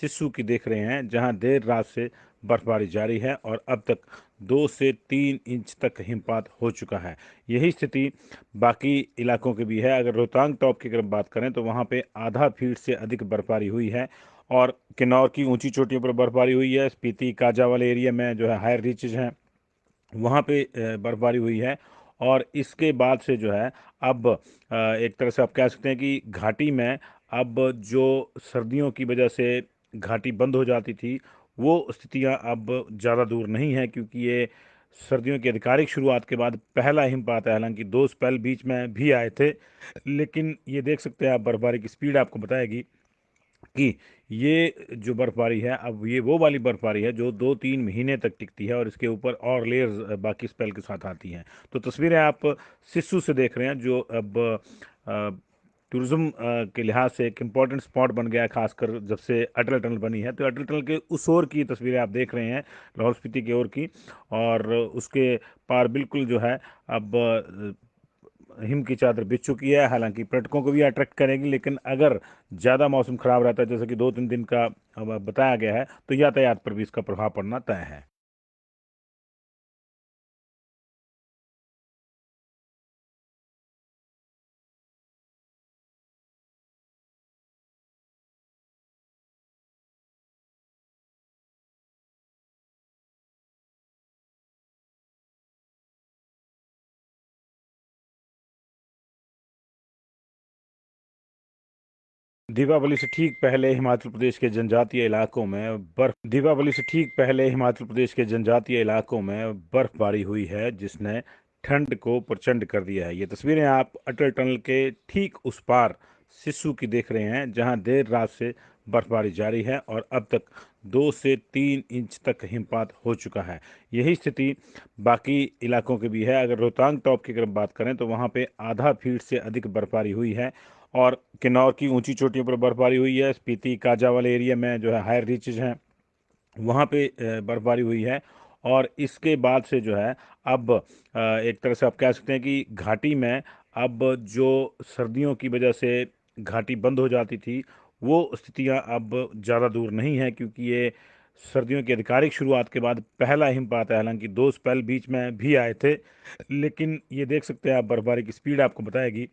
सिस्सू की देख रहे हैं, जहां देर रात से बर्फबारी जारी है और अब तक 2 से 3 इंच तक हिमपात हो चुका है। यही स्थिति बाकी इलाकों की भी है। अगर रोहतांग टॉप की अगर बात करें तो वहां पे आधा फीट से अधिक बर्फबारी हुई है और किन्नौर की ऊंची चोटियों पर बर्फबारी हुई है। स्पीति काजा वाले एरिया में जो है हायर रीचेज हैं, वहाँ पे बर्फबारी हुई है। और इसके बाद से जो है अब एक तरह से आप कह सकते हैं कि घाटी में अब जो सर्दियों की वजह से घाटी बंद हो जाती थी, वो स्थितियां अब ज़्यादा दूर नहीं हैं, क्योंकि ये सर्दियों की आधिकारिक शुरुआत के बाद पहला हिमपात है। हालांकि 2 स्पेल बीच में भी आए थे, लेकिन ये देख सकते हैं आप, बर्फबारी की स्पीड आपको बताएगी कि ये जो बर्फबारी है, अब ये वो वाली बर्फबारी है जो 2-3 महीने तक टिकती है और इसके ऊपर और लेयर्स बाकी स्पेल के साथ आती हैं। तो तस्वीरें आप सिस्सू से देख रहे हैं, जो अब टूरिज्म के लिहाज से एक इम्पॉर्टेंट स्पॉट बन गया है, खासकर जब से अटल टनल बनी है। तो अटल टनल के उस ओर की तस्वीरें आप देख रहे हैं, लाहौल स्पीति की ओर की, और उसके पार बिल्कुल जो है अब हिम की चादर बिछ चुकी है। हालांकि पर्यटकों को भी अट्रैक्ट करेगी, लेकिन अगर ज़्यादा मौसम खराब रहता है, जैसे कि 2-3 दिन का अब बताया गया है, तो यातायात पर भी इसका प्रभाव पड़ना तय है। दीपावली से ठीक पहले हिमाचल प्रदेश के जनजातीय इलाकों में बर्फबारी हुई है, जिसने ठंड को प्रचंड कर दिया है। ये तस्वीरें आप अटल टनल के ठीक उस पार सिस्सू की देख रहे हैं, जहां देर रात से बर्फबारी जारी है और अब तक 2 से 3 इंच तक हिमपात हो चुका है। यही स्थिति बाकी इलाकों की भी है। अगर रोहतांग टॉप की अगर बात करें तो वहां पे आधा फीट से अधिक बर्फबारी हुई है और किन्नौर की ऊंची चोटियों पर बर्फबारी हुई है। स्पीति काजा वाले एरिया में जो है हायर रीचेज हैं, वहाँ पे बर्फबारी हुई है। और इसके बाद से जो है अब एक तरह से आप कह सकते हैं कि घाटी में अब जो सर्दियों की वजह से घाटी बंद हो जाती थी, वो स्थितियां अब ज़्यादा दूर नहीं हैं, क्योंकि ये सर्दियों की आधिकारिक शुरुआत के बाद पहला हिमपात है। हालांकि 2 स्पेल बीच में भी आए थे, लेकिन ये देख सकते हैं आप, बर्फबारी की स्पीड आपको बताएगी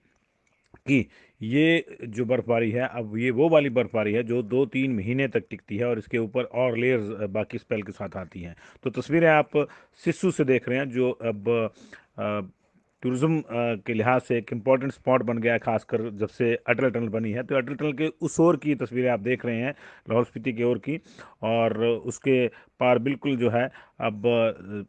कि ये जो बर्फबारी है, अब ये वो वाली बर्फबारी है जो 2-3 महीने तक टिकती है और इसके ऊपर और लेयर्स बाकी स्पेल के साथ आती हैं। तो तस्वीरें आप सिस्सू से देख रहे हैं, जो अब टूरिज्म के लिहाज से एक इम्पॉर्टेंट स्पॉट बन गया है, खासकर जब से अटल टनल बनी है। तो अटल टनल के उस ओर की तस्वीरें आप देख रहे हैं, लाहौल स्पीति की ओर की, और उसके पार बिल्कुल जो है अब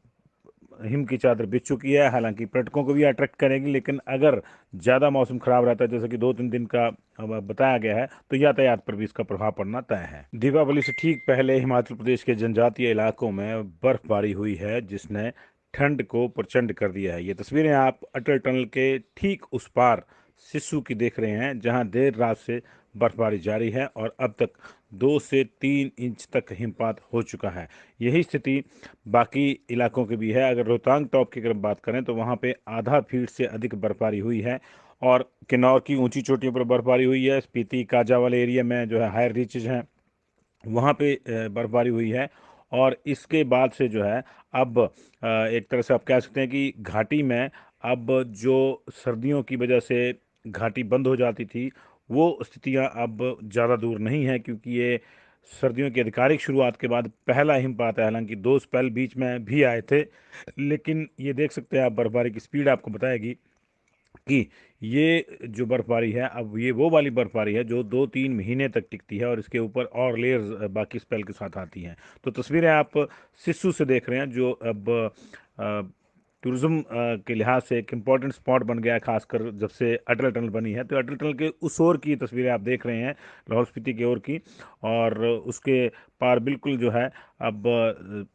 हिम की चादर बिछ चुकी है। हालांकि पर्यटकों को भी अट्रैक्ट करेगी, लेकिन अगर ज़्यादा मौसम खराब रहता है, जैसे कि 2-3 दिन का अब बताया गया है, तो यातायात पर भी इसका प्रभाव पड़ना तय है। दीपावली से ठीक पहले हिमाचल प्रदेश के जनजातीय इलाकों में बर्फबारी हुई है, जिसने ठंड को प्रचंड कर दिया है। ये तस्वीरें आप अटल टनल के ठीक उस पार सिस्सू की देख रहे हैं, जहां देर रात से बर्फबारी जारी है और अब तक 2 से 3 इंच तक हिमपात हो चुका है। यही स्थिति बाकी इलाकों की भी है। अगर रोहतांग टॉप की अगर बात करें तो वहाँ पे आधा फीट से अधिक बर्फबारी हुई है और किन्नौर की ऊंची चोटियों पर बर्फबारी हुई है। स्पीति काजा वाले एरिया में जो है हायर रीचेज हैं, वहाँ पे बर्फबारी हुई है। और इसके बाद से जो है अब एक तरह से आप कह सकते हैं कि घाटी में अब जो सर्दियों की वजह से घाटी बंद हो जाती थी, वो स्थितियां अब ज़्यादा दूर नहीं हैं, क्योंकि ये सर्दियों की आधिकारिक शुरुआत के बाद पहला हिमपात है। हालांकि 2 स्पेल बीच में भी आए थे, लेकिन ये देख सकते हैं आप, बर्फबारी की स्पीड आपको बताएगी कि ये जो बर्फबारी है, अब ये वो वाली बर्फबारी है जो 2-3 महीने तक टिकती है और इसके ऊपर और लेयर्स बाकी स्पेल के साथ आती हैं। तो तस्वीरें आप सिस्सू से देख रहे हैं, जो अब टूरिज्म के लिहाज से एक इम्पॉर्टेंट स्पॉट बन गया है, खासकर जब से अटल टनल बनी है। तो अटल टनल के उस ओर की तस्वीरें आप देख रहे हैं, लाहौल स्पीति की ओर की, और उसके पार बिल्कुल जो है अब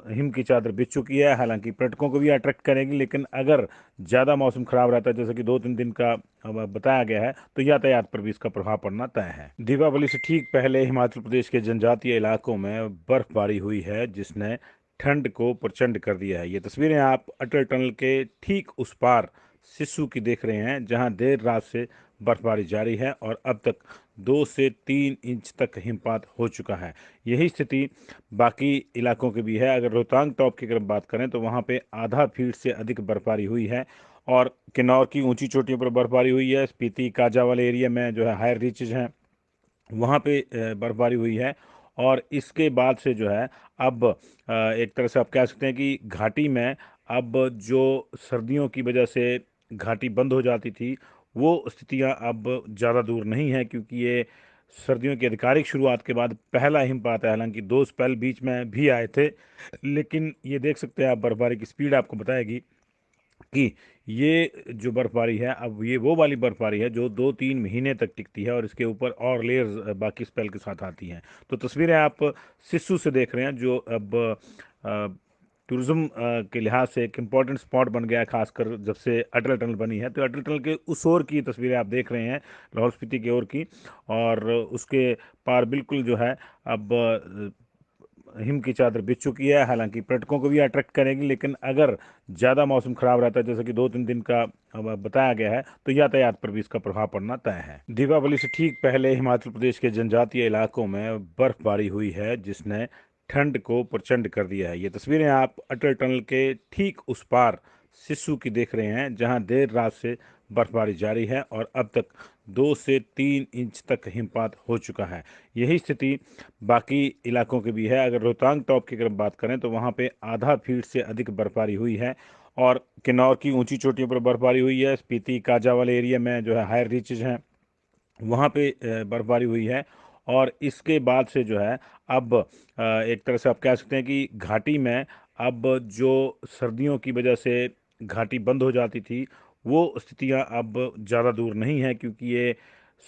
हिम की चादर बिछ चुकी है। हालांकि पर्यटकों को भी अट्रैक्ट करेगी, लेकिन अगर ज़्यादा मौसम खराब रहता है, जैसे कि 2-3 दिन का अब बताया गया है, तो यातायात पर भी इसका प्रभाव पड़ना तय है। दीपावली से ठीक पहले हिमाचल प्रदेश के जनजातीय इलाकों में बर्फबारी हुई है, जिसने ठंड को प्रचंड कर दिया है। ये तस्वीरें आप अटल टनल के ठीक उस पार सिस्सू की देख रहे हैं, जहां देर रात से बर्फबारी जारी है और अब तक 2 से 3 इंच तक हिमपात हो चुका है। यही स्थिति बाकी इलाकों की भी है। अगर रोहतांग टॉप की अगर बात करें तो वहाँ पे आधा फीट से अधिक बर्फबारी हुई है और किन्नौर की ऊंची चोटियों पर बर्फबारी हुई है। स्पीति काजा वाले एरिया में जो है हायर रीचेज हैं, वहाँ पे बर्फबारी हुई है और इसके बाद से जो है अब एक तरह से आप कह सकते हैं कि घाटी में अब जो सर्दियों की वजह से घाटी बंद हो जाती थी, वो स्थितियां अब ज़्यादा दूर नहीं हैं, क्योंकि ये सर्दियों की आधिकारिक शुरुआत के बाद पहला हिमपात है। हालांकि 2 स्पेल बीच में भी आए थे, लेकिन ये देख सकते हैं आप, बर्फबारी की स्पीड आपको बताएगी कि ये जो बर्फबारी है, अब ये वो वाली बर्फबारी है जो 2-3 महीने तक टिकती है और इसके ऊपर और लेयर्स बाकी स्पेल के साथ आती हैं। तो तस्वीरें आप सिस्सू से देख रहे हैं, जो अब टूरिज्म के लिहाज से एक इम्पॉर्टेंट स्पॉट बन गया है, खासकर जब से अटल टनल बनी है। तो अटल टनल के उस ओर की तस्वीरें आप देख रहे हैं, लाहौल स्पीति की ओर की, और उसके पार बिल्कुल जो है अब हिम की चादर बिछ चुकी है। हालांकि पर्यटकों को भी अट्रैक्ट करेगी, लेकिन अगर ज़्यादा मौसम खराब रहता है, जैसे कि 2-3 दिन का अब बताया गया है, तो यातायात पर भी इसका प्रभाव पड़ना तय है। दीपावली से ठीक पहले हिमाचल प्रदेश के जनजातीय इलाकों में बर्फबारी हुई है, जिसने ठंड को प्रचंड कर दिया है। ये तस्वीरें आप अटल टनल के ठीक उस पार सिस्सू की देख रहे हैं, जहां देर रात से बर्फबारी जारी है और अब तक 2 से 3 इंच तक हिमपात हो चुका है। यही स्थिति बाकी इलाकों की भी है। अगर रोहतांग टॉप की अगर बात करें तो वहाँ पे आधा फीट से अधिक बर्फबारी हुई है और किन्नौर की ऊंची चोटियों पर बर्फबारी हुई है। स्पीति काजा वाले एरिया में जो है हायर रीचेज हैं, वहाँ पे बर्फबारी हुई है और इसके बाद से जो है अब एक तरह से आप कह सकते हैं कि घाटी में अब जो सर्दियों की वजह से घाटी बंद हो जाती थी, वो स्थितियां अब ज़्यादा दूर नहीं हैं, क्योंकि ये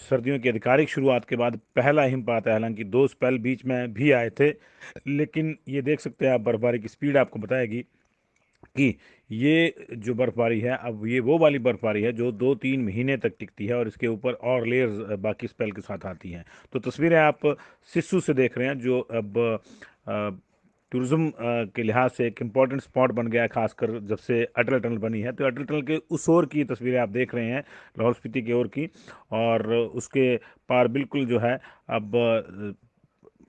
सर्दियों की आधिकारिक शुरुआत के बाद पहला हिमपात है। हालांकि 2 स्पेल बीच में भी आए थे, लेकिन ये देख सकते हैं आप, बर्फबारी की स्पीड आपको बताएगी कि ये जो बर्फबारी है, अब ये वो वाली बर्फबारी है जो 2-3 महीने तक टिकती है और इसके ऊपर और लेयर्स बाकी स्पेल के साथ आती हैं। तो तस्वीरें आप सिस्सू से देख रहे हैं, जो अब टूरिज्म के लिहाज से एक इम्पॉर्टेंट स्पॉट बन गया है, खासकर जब से अटल टनल बनी है। तो अटल टनल के उस ओर की तस्वीरें आप देख रहे हैं, लाहौल स्पीति की ओर की, और उसके पार बिल्कुल जो है अब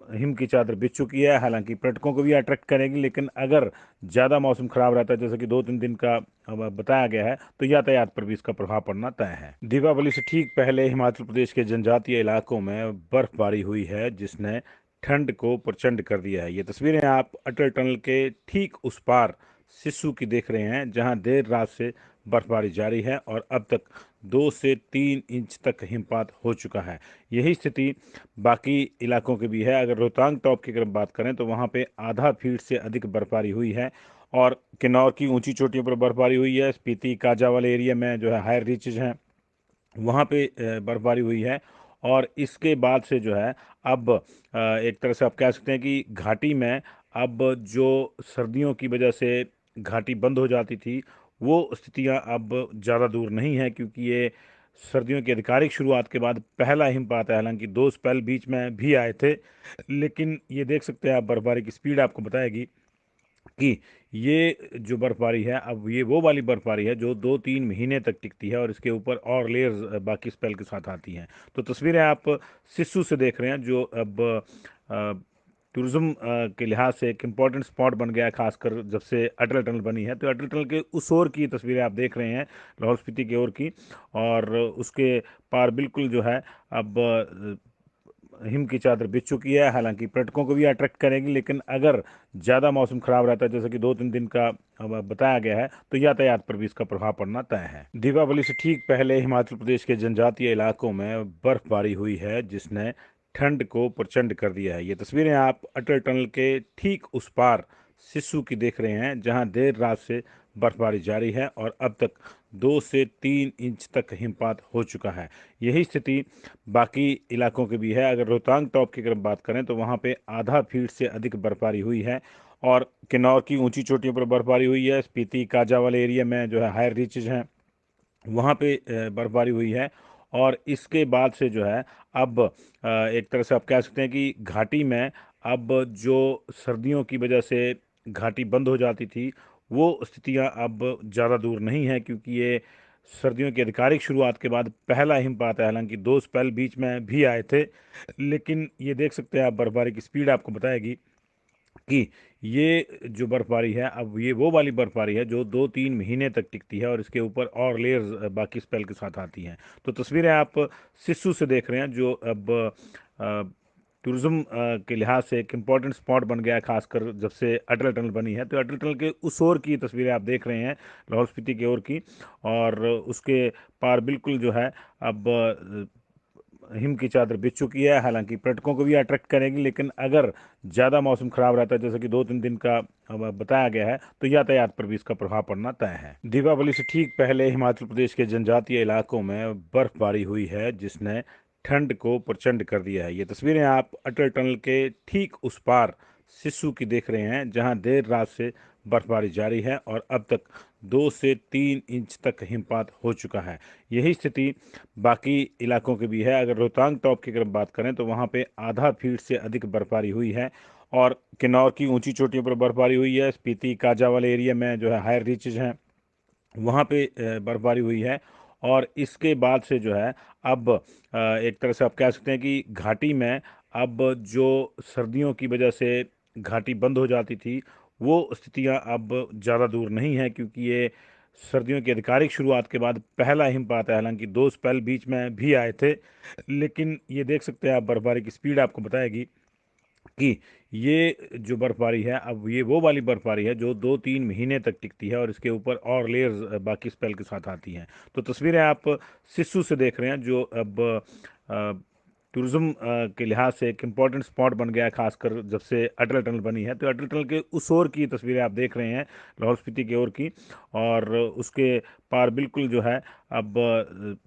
हिम की चादर बिछ चुकी है। हालांकि पर्यटकों को भी अट्रैक्ट करेगी, लेकिन अगर ज़्यादा मौसम खराब रहता है, जैसे कि 2-3 दिन का अब बताया गया है, तो यातायात पर भी इसका प्रभाव पड़ना तय है। दीपावली से ठीक पहले हिमाचल प्रदेश के जनजातीय इलाकों में बर्फबारी हुई है, जिसने ठंड को प्रचंड कर दिया है। ये तस्वीरें आप अटल टनल के ठीक उस पार सिस्सू की देख रहे हैं, जहां देर रात से बर्फबारी जारी है और अब तक 2 से 3 इंच तक हिमपात हो चुका है। यही स्थिति बाकी इलाकों की भी है। अगर रोहतांग टॉप की अगर बात करें तो वहाँ पे आधा फीट से अधिक बर्फबारी हुई है और किन्नौर की ऊंची चोटियों पर बर्फबारी हुई है। स्पीति काजा वाले एरिया में जो है हायर रीचेज हैं, वहाँ पे बर्फबारी हुई है और इसके बाद से जो है अब एक तरह से आप कह सकते हैं कि घाटी में अब जो सर्दियों की वजह से घाटी बंद हो जाती थी, वो स्थितियां अब ज़्यादा दूर नहीं हैं, क्योंकि ये सर्दियों की आधिकारिक शुरुआत के बाद पहला हिमपात है। हालांकि 2 स्पेल बीच में भी आए थे, लेकिन ये देख सकते हैं आप, बर्फबारी की स्पीड आपको बताएगी कि ये जो बर्फबारी है, अब ये वो वाली बर्फबारी है जो 2-3 महीने तक टिकती है और इसके ऊपर और लेयर्स बाकी स्पेल के साथ आती हैं। तो तस्वीरें आप सिस्सू से देख रहे हैं, जो अब टूरिज्म के लिहाज से एक इम्पॉर्टेंट स्पॉट बन गया है, खासकर जब से अटल टनल बनी है। तो अटल टनल के उस ओर की तस्वीरें आप देख रहे हैं, लाहौल स्पीति की ओर की, और उसके पार बिल्कुल जो है अब हिम की चादर बिछ चुकी है। हालांकि पर्यटकों को भी अट्रैक्ट करेगी, लेकिन अगर ज़्यादा मौसम खराब रहता है, जैसे कि 2-3 दिन का अब बताया गया है, तो यातायात पर भी इसका प्रभाव पड़ना तय है। दीपावली से ठीक पहले हिमाचल प्रदेश के जनजातीय इलाकों में बर्फबारी हुई है, जिसने ठंड को प्रचंड कर दिया है। ये तस्वीरें आप अटल टनल के ठीक उस पार सिस्सू की देख रहे हैं, जहां देर रात से बर्फबारी जारी है और अब तक 2 से 3 इंच तक हिमपात हो चुका है। यही स्थिति बाकी इलाकों की भी है। अगर रोहतांग टॉप की अगर बात करें तो वहाँ पे आधा फीट से अधिक बर्फबारी हुई है और किन्नौर की ऊंची चोटियों पर बर्फबारी हुई है। स्पीति काजा वाले एरिया में जो है हायर रीचेज हैं, वहाँ पे बर्फबारी हुई है और इसके बाद से जो है अब एक तरह से आप कह सकते हैं कि घाटी में अब जो सर्दियों की वजह से घाटी बंद हो जाती थी, वो स्थितियां अब ज़्यादा दूर नहीं हैं, क्योंकि ये सर्दियों की आधिकारिक शुरुआत के बाद पहला हिमपात है। हालांकि दो स्पेल बीच में भी आए थे, लेकिन ये देख सकते हैं आप, बर्फबारी की स्पीड आपको बताएगी कि ये जो बर्फबारी है, अब ये वो वाली बर्फबारी है जो 2-3 महीने तक टिकती है और इसके ऊपर और लेयर्स बाकी स्पेल के साथ आती हैं। तो तस्वीरें आप सिस्सू से देख रहे हैं, जो अब टूरिज्म के लिहाज से एक इम्पॉर्टेंट स्पॉट बन गया है, खासकर जब से अटल टनल बनी है। तो अटल टनल के उस ओर की तस्वीरें आप देख रहे हैं, लाहौल स्पीति की ओर की, और उसके पार बिल्कुल जो है अब हिम की चादर बिछ चुकी है। हालांकि पर्यटकों को भी अट्रैक्ट करेगी, लेकिन अगर ज़्यादा मौसम खराब रहता है, जैसे कि 2-3 दिन का बताया गया है, तो यातायात पर भी इसका प्रभाव पड़ना तय है। दीपावली से ठीक पहले हिमाचल प्रदेश के जनजातीय इलाकों में बर्फबारी हुई है, जिसने ठंड को प्रचंड कर दिया है। ये तस्वीरें आप अटल टनल के ठीक उस पार सिस्सू की देख रहे हैं, जहां देर रात से बर्फबारी जारी है और अब तक 2 से 3 इंच तक हिमपात हो चुका है। यही स्थिति बाकी इलाकों की भी है। अगर रोहतांग टॉप की अगर बात करें तो वहाँ पे आधा फीट से अधिक बर्फबारी हुई है, और किन्नौर की ऊंची चोटियों पर बर्फबारी हुई है। स्पीति काजा वाले एरिया में जो है हायर रीचेज हैं, वहाँ पे बर्फबारी हुई है। और इसके बाद से जो है अब एक तरह से आप कह सकते हैं कि घाटी में अब जो सर्दियों की वजह से घाटी बंद हो जाती थी, वो स्थितियां अब ज़्यादा दूर नहीं है, क्योंकि ये सर्दियों की आधिकारिक शुरुआत के बाद पहला हिमपात है। हालांकि दो स्पेल बीच में भी आए थे, लेकिन ये देख सकते हैं आप, बर्फबारी की स्पीड आपको बताएगी कि ये जो बर्फबारी है, अब ये वो वाली बर्फबारी है जो 2-3 महीने तक टिकती है और इसके ऊपर और लेयर्स बाकी स्पेल के साथ आती हैं। तो तस्वीरें आप सिस्सू से देख रहे हैं, जो अब टूरिज्म के लिहाज से एक इम्पॉर्टेंट स्पॉट बन गया है, खासकर जब से अटल टनल बनी है। तो अटल टनल के उस ओर की तस्वीरें आप देख रहे हैं, लाहौल स्पीति की ओर की, और उसके पार बिल्कुल जो है अब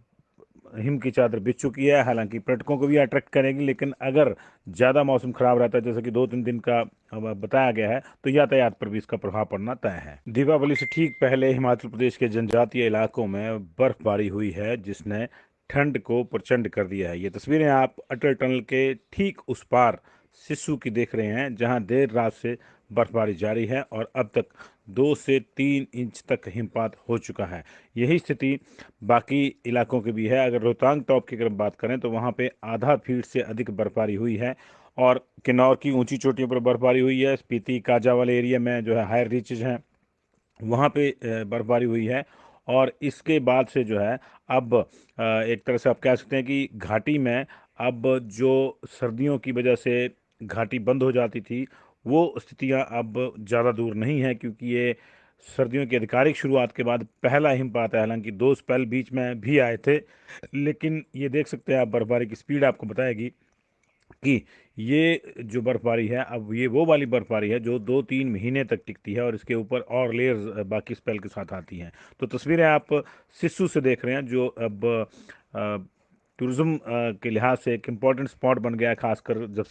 हिम की चादर बिछ चुकी है। हालांकि पर्यटकों को भी अट्रैक्ट करेगी, लेकिन अगर ज़्यादा मौसम खराब रहता है, जैसे कि 2-3 दिन का बताया गया है, तो यातायात पर भी इसका प्रभाव पड़ना तय है। दीपावली से ठीक पहले हिमाचल प्रदेश के जनजातीय इलाकों में बर्फबारी हुई है, जिसने ठंड को प्रचंड कर दिया है। ये तस्वीरें आप अटल टनल के ठीक उस पार सिस्सू की देख रहे हैं, जहां देर रात से बर्फबारी जारी है और अब तक 2 से 3 इंच तक हिमपात हो चुका है। यही स्थिति बाकी इलाकों की भी है। अगर रोहतांग टॉप की अगर बात करें तो वहाँ पे आधा फीट से अधिक बर्फबारी हुई है, और किन्नौर की ऊंची चोटियों पर बर्फबारी हुई है। स्पीति काजा वाले एरिया में जो है हायर रीचेज हैं, वहाँ पे बर्फबारी हुई है। और इसके बाद से जो है अब एक तरह से आप कह सकते हैं कि घाटी में अब जो सर्दियों की वजह से घाटी बंद हो जाती थी, वो स्थितियां अब ज़्यादा दूर नहीं है, क्योंकि ये सर्दियों की आधिकारिक शुरुआत के बाद पहला हिमपात है। हालांकि दो स्पेल बीच में भी आए थे, लेकिन ये देख सकते हैं आप, बर्फबारी की स्पीड आपको बताएगी कि ये जो बर्फबारी है, अब ये वो वाली बर्फबारी है जो 2-3 महीने तक टिकती है और इसके ऊपर और लेयर्स बाकी स्पेल के साथ आती हैं। तो तस्वीरें आप सिस्सू से देख रहे हैं, जो अब टूरिज्म के लिहाज से एक इम्पॉर्टेंट स्पॉट बन गया है, खासकर जब से